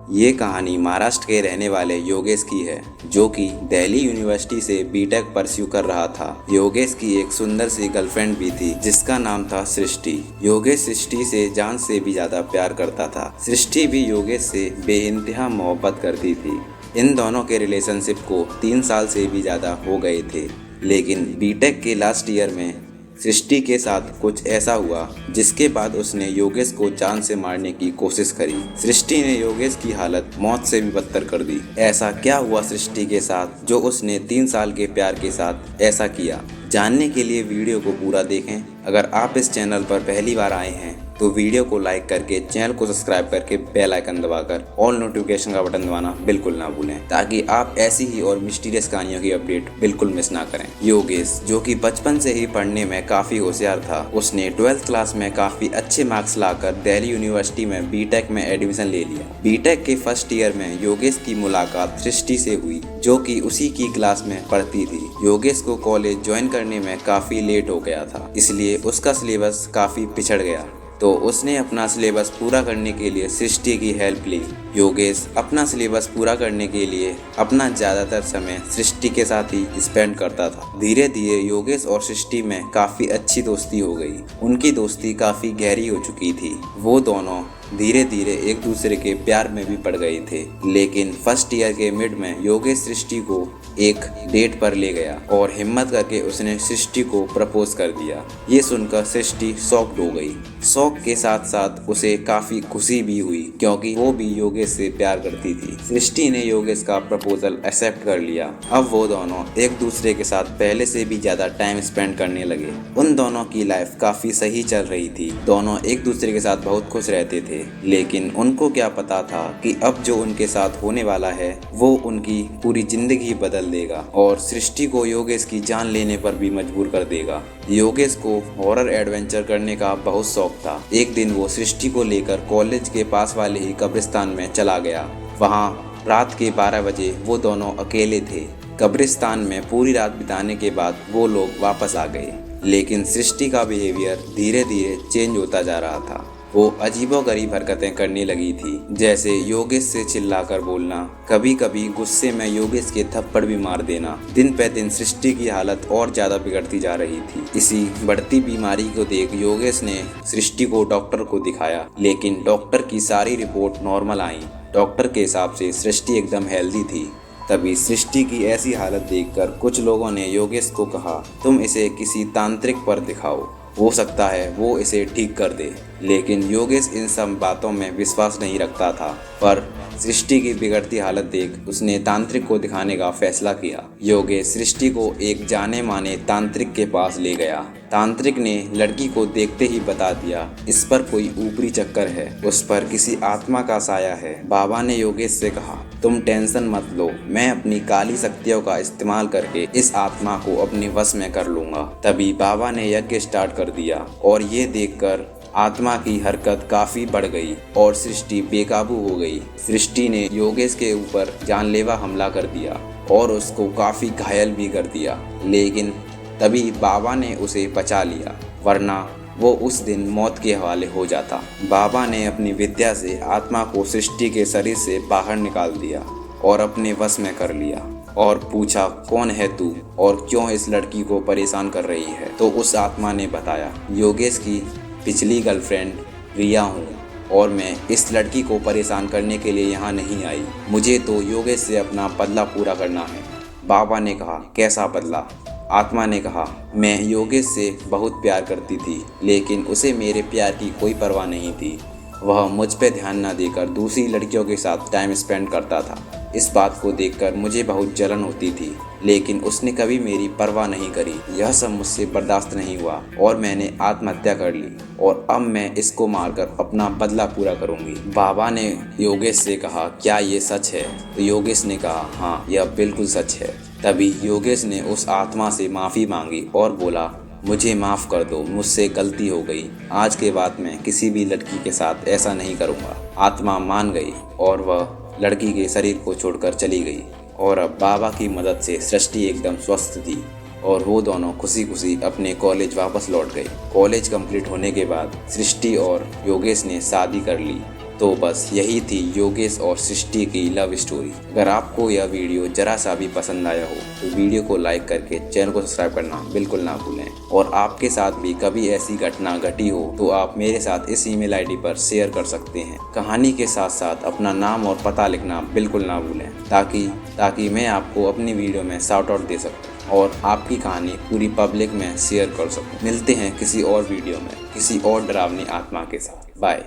ये कहानी महाराष्ट्र के रहने वाले योगेश की है, जो कि दिल्ली यूनिवर्सिटी से बीटेक परस्यू कर रहा था। योगेश की एक सुंदर सी गर्लफ्रेंड भी थी, जिसका नाम था सृष्टि। योगेश सृष्टि से जान से भी ज्यादा प्यार करता था। सृष्टि भी योगेश से बेइंतहा मोहब्बत करती थी। इन दोनों के रिलेशनशिप को 3 साल से भी ज्यादा हो गए थे, लेकिन बीटेक के लास्ट ईयर में सृष्टि के साथ कुछ ऐसा हुआ जिसके बाद उसने योगेश को जान से मारने की कोशिश करी। सृष्टि ने योगेश की हालत मौत से भी बदतर कर दी। ऐसा क्या हुआ सृष्टि के साथ जो उसने 3 साल के प्यार के साथ ऐसा किया? जानने के लिए वीडियो को पूरा देखें। अगर आप इस चैनल पर पहली बार आए हैं तो वीडियो को लाइक करके चैनल को सब्सक्राइब करके बेल आइकन दबाकर ऑल नोटिफिकेशन का बटन दबाना बिल्कुल ना भूलें, ताकि आप ऐसी ही और मिस्टीरियस कहानियों की अपडेट बिल्कुल मिस ना करें। योगेश, जो कि बचपन से ही पढ़ने में काफी होशियार था, उसने 12th क्लास में काफी अच्छे मार्क्स लाकर दिल्ली यूनिवर्सिटी में बीटेक में एडमिशन ले लिया। बीटेक के फर्स्ट ईयर में योगेश की मुलाकात सृष्टि से हुई, जो कि उसी की क्लास में पढ़ती थी। योगेश को कॉलेज ज्वाइन करने में काफी लेट हो गया था, इसलिए उसका सिलेबस काफी पिछड़ गया, तो उसने अपना सिलेबस पूरा करने के लिए सृष्टि की हेल्प ली। योगेश अपना सिलेबस पूरा करने के लिए अपना ज़्यादातर समय सृष्टि के साथ ही स्पेंड करता था। धीरे धीरे योगेश और सृष्टि में काफ़ी अच्छी दोस्ती हो गई। उनकी दोस्ती काफ़ी गहरी हो चुकी थी। वो दोनों धीरे धीरे एक दूसरे के प्यार में भी पड़ गए थे। लेकिन फर्स्ट ईयर के मिड में योगेश सृष्टि को एक डेट पर ले गया और हिम्मत करके उसने सृष्टि को प्रपोज कर दिया। ये सुनकर सृष्टि शॉक्ड हो गई। शौक के साथ साथ उसे काफी खुशी भी हुई, क्योंकि वो भी योगेश से प्यार करती थी। सृष्टि ने योगेश का प्रपोजल एक्सेप्ट कर लिया। अब वो दोनों एक दूसरे के साथ पहले से भी ज्यादा टाइम स्पेंड करने लगे। उन दोनों की लाइफ काफी सही चल रही थी। दोनों एक दूसरे के साथ बहुत खुश रहते थे, लेकिन उनको क्या पता था कि अब जो उनके साथ होने वाला है वो उनकी पूरी जिंदगी बदल देगा और सृष्टि को योगेश की जान लेने पर भी मजबूर कर देगा। योगेश को हॉरर एडवेंचर करने का बहुत शौक था। एक दिन वो सृष्टि को लेकर कॉलेज के पास वाले ही कब्रिस्तान में चला गया। वहाँ रात के 12 बजे वो दोनों अकेले थे। कब्रिस्तान में पूरी रात बिताने के बाद वो लोग वापस आ गए, लेकिन सृष्टि का बिहेवियर धीरे धीरे चेंज होता जा रहा था। वो अजीबोगरीब हरकतें करने लगी थी, जैसे योगेश से चिल्लाकर बोलना, कभी कभी गुस्से में योगेश के थप्पड़ भी मार देना। दिन पे दिन सृष्टि की हालत और ज्यादा बिगड़ती जा रही थी। इसी बढ़ती बीमारी को देख योगेश ने सृष्टि को डॉक्टर को दिखाया, लेकिन डॉक्टर की सारी रिपोर्ट नॉर्मल आई। डॉक्टर के हिसाब से सृष्टि एकदम हेल्दी थी। तभी सृष्टि की ऐसी हालत देखकर कुछ लोगों ने योगेश को कहा, तुम इसे किसी तांत्रिक पर दिखाओ, हो सकता है वो इसे ठीक कर दे। लेकिन योगेश इन सब बातों में विश्वास नहीं रखता था, पर सृष्टि की बिगड़ती हालत देख उसने तांत्रिक को दिखाने का फैसला किया। योगेश सृष्टि को एक जाने माने तांत्रिक के पास ले गया। तांत्रिक ने लड़की को देखते ही बता दिया, इस पर कोई ऊपरी चक्कर है, उस पर किसी आत्मा का साया है। बाबा ने योगेश से कहा, तुम टेंशन मत लो, मैं अपनी काली शक्तियों का इस्तेमाल करके इस आत्मा को अपने वश में कर लूंगा। तभी बाबा ने यज्ञ स्टार्ट कर दिया और ये देखकर आत्मा की हरकत काफी बढ़ गई और सृष्टि बेकाबू हो गई। सृष्टि ने योगेश के ऊपर जानलेवा हमला कर दिया और उसको काफी घायल भी कर दिया, लेकिन तभी बाबा ने उसे बचा लिया, वरना वो उस दिन मौत के हवाले हो जाता। बाबा ने अपनी विद्या से आत्मा को सृष्टि के शरीर से बाहर निकाल दिया और अपने वश में कर लिया और पूछा, कौन है तू और क्यों इस लड़की को परेशान कर रही है? तो उस आत्मा ने बताया, योगेश की पिछली गर्लफ्रेंड रिया हूँ और मैं इस लड़की को परेशान करने के लिए यहाँ नहीं आई। मुझे तो योगेश से अपना बदला पूरा करना है। बाबा ने कहा, कैसा बदला? आत्मा ने कहा, मैं योगेश से बहुत प्यार करती थी, लेकिन उसे मेरे प्यार की कोई परवाह नहीं थी। वह मुझ पे ध्यान न देकर दूसरी लड़कियों के साथ टाइम स्पेंड करता था। इस बात को देखकर मुझे बहुत जलन होती थी, लेकिन उसने कभी मेरी परवाह नहीं करी। यह सब मुझसे बर्दाश्त नहीं हुआ और मैंने आत्महत्या कर ली और अब मैं इसको मारकर अपना बदला पूरा करूंगी। बाबा ने योगेश से कहा, क्या ये सच है? तो योगेश ने कहा, हाँ, यह बिल्कुल सच है। तभी योगेश ने उस आत्मा से माफ़ी मांगी और बोला, मुझे माफ़ कर दो, मुझसे गलती हो गई। आज के बाद मैं किसी भी लड़की के साथ ऐसा नहीं करूँगा। आत्मा मान गई और वह लड़की के शरीर को छोड़कर चली गई और अब बाबा की मदद से सृष्टि एकदम स्वस्थ थी और वो दोनों खुशी खुशी अपने कॉलेज वापस लौट गए। कॉलेज कंप्लीट होने के बाद सृष्टि और योगेश ने शादी कर ली तो बस यही थी योगेश और सृष्टि की लव स्टोरी। अगर आपको यह वीडियो जरा सा भी पसंद आया हो तो वीडियो को लाइक करके चैनल को सब्सक्राइब करना बिल्कुल ना भूलें। और आपके साथ भी कभी ऐसी घटना घटी हो तो आप मेरे साथ इस ईमेल आईडी पर शेयर कर सकते हैं। कहानी के साथ साथ अपना नाम और पता लिखना बिल्कुल ना भूलें, ताकि मैं आपको अपनी वीडियो में शाउट आउट दे सकूं और आपकी कहानी पूरी पब्लिक में शेयर कर सकूं। मिलते हैं किसी और वीडियो में किसी और डरावनी आत्मा के साथ। बाय।